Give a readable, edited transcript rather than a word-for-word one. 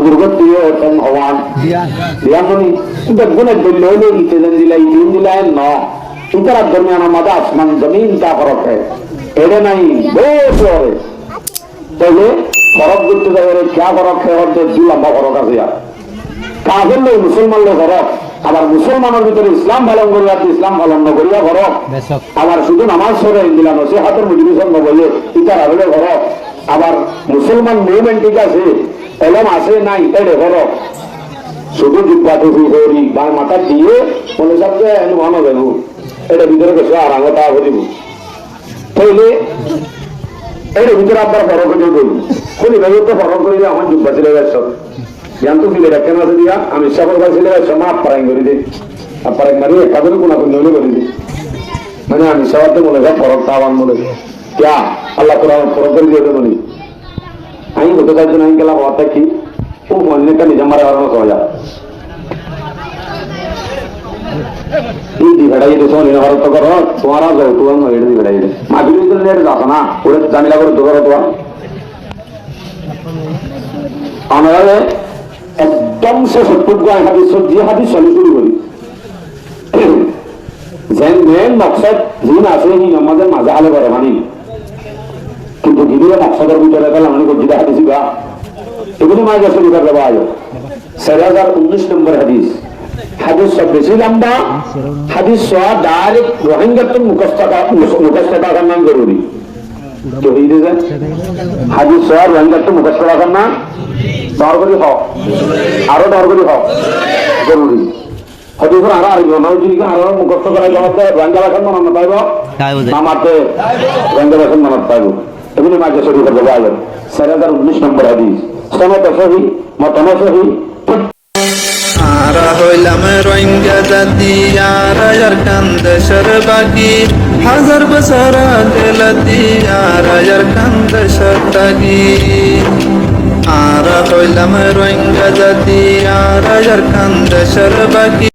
বুজুর্গ দিয়ে ওঠেন হওয়ান দিয়ান শুনি দেখুনের দল্য হইলে ইতে যেন দিলা ইতিন দিলাই ন ইতার দরমিয়ান আমাদের আসমান জমিন তা ফরক এটা নাই বহুত হবে তাইলে ফরক করতে যাবে ক্যা ফরক খেয়ে দু লম্বা ফরক আছে আর কাজের লোক মুসলমান লোক ফরক আবার মুসলমানের ভিতরে ইসলাম পালন করিয়া ইসলাম পালন নকরিয়া ফরক আবার শুধু নামাজ সরে দিলাম সে হাতের মোটিভেশন নবলে ইতার আরলে ফরক আবার মুসলমান মুভমেন্ট ঠিক আছে এলম আছে নাই এটা ফরক শুধু জিজ্ঞাসা করি বা মাথা দিয়ে মনে সাথে ভালো দেবো এটা ভিতরে গেছে আর আগে তা করিব তাইলে এর ভিতরে আপনার ফরক করে বলব খুলি ভাই তো ফরক করিলে আমার যুদ্ধ ছিল গেছ জ্ঞান তো ফিরে রাখেন আছে দিয়া আমি সফর পাইছিল সময় আপারাই করে দিই আপারাই মারি একাদের কোনা কোন করে দিই মানে আমি সবাই মনে হয় ফরক তাওয়ান মনে ক্যা আল্লাহ কোরআন ফরক করে দিয়ে দেবো আমি বলতে চাইছি না আমি গেলাম হওয়াটা কি ও অন্যটা নিজে মারা হারানো সহজ এই দিঘাটাই তো শোনি ভারত করো তোমার যাও তোমার এটা দিঘাটাই মাটির ভিতরে যাস না ওটা জামিলা করে তো করো তোমার আমরা একদম সে সত্তর হাদিস যে হাদিস চলে শুরু করি যেন মেন মকসদ যিনি আছে আমাদের মাঝে আলো করে মানি কিন্তু গিরিয়ে মকসদের ভিতরে গেলাম আমি যেটা হাদিস গা এগুলি মাঝে শরীফের দেওয়া আজ 4019 নম্বর হাদিস হাদিস সব বেশি লম্বা হাদিস ডাইরেক্ট রোহিঙ্গা তো মুখস্থ থাকার নাম জরুরি তো এই যে হাদিস রোহিঙ্গা তো মুখস্থ রাখার না দর করি হোক আরো দর করি হোক জরুরি হয়তো আরো আসবে মানুষ যদি আরো মুখস্থ করা জবাব রোহিঙ্গা ভাষার মানানো পাইব না মারতে রোহিঙ্গা ভাষার মানাতে পাইব এগুলি মাঝে শরীফের দেওয়া আজ 4019 নম্বর হাদিস সনদ সহি মতন সহি আরা হইলাম রোহিঙ্গা জাতি আর কান্দেশের বাকি হাজার বছর গেলতি আর কান্দেশের তাগি আরা হইলাম রোহিঙ্গা জাতি আর কান্দেশের বাকি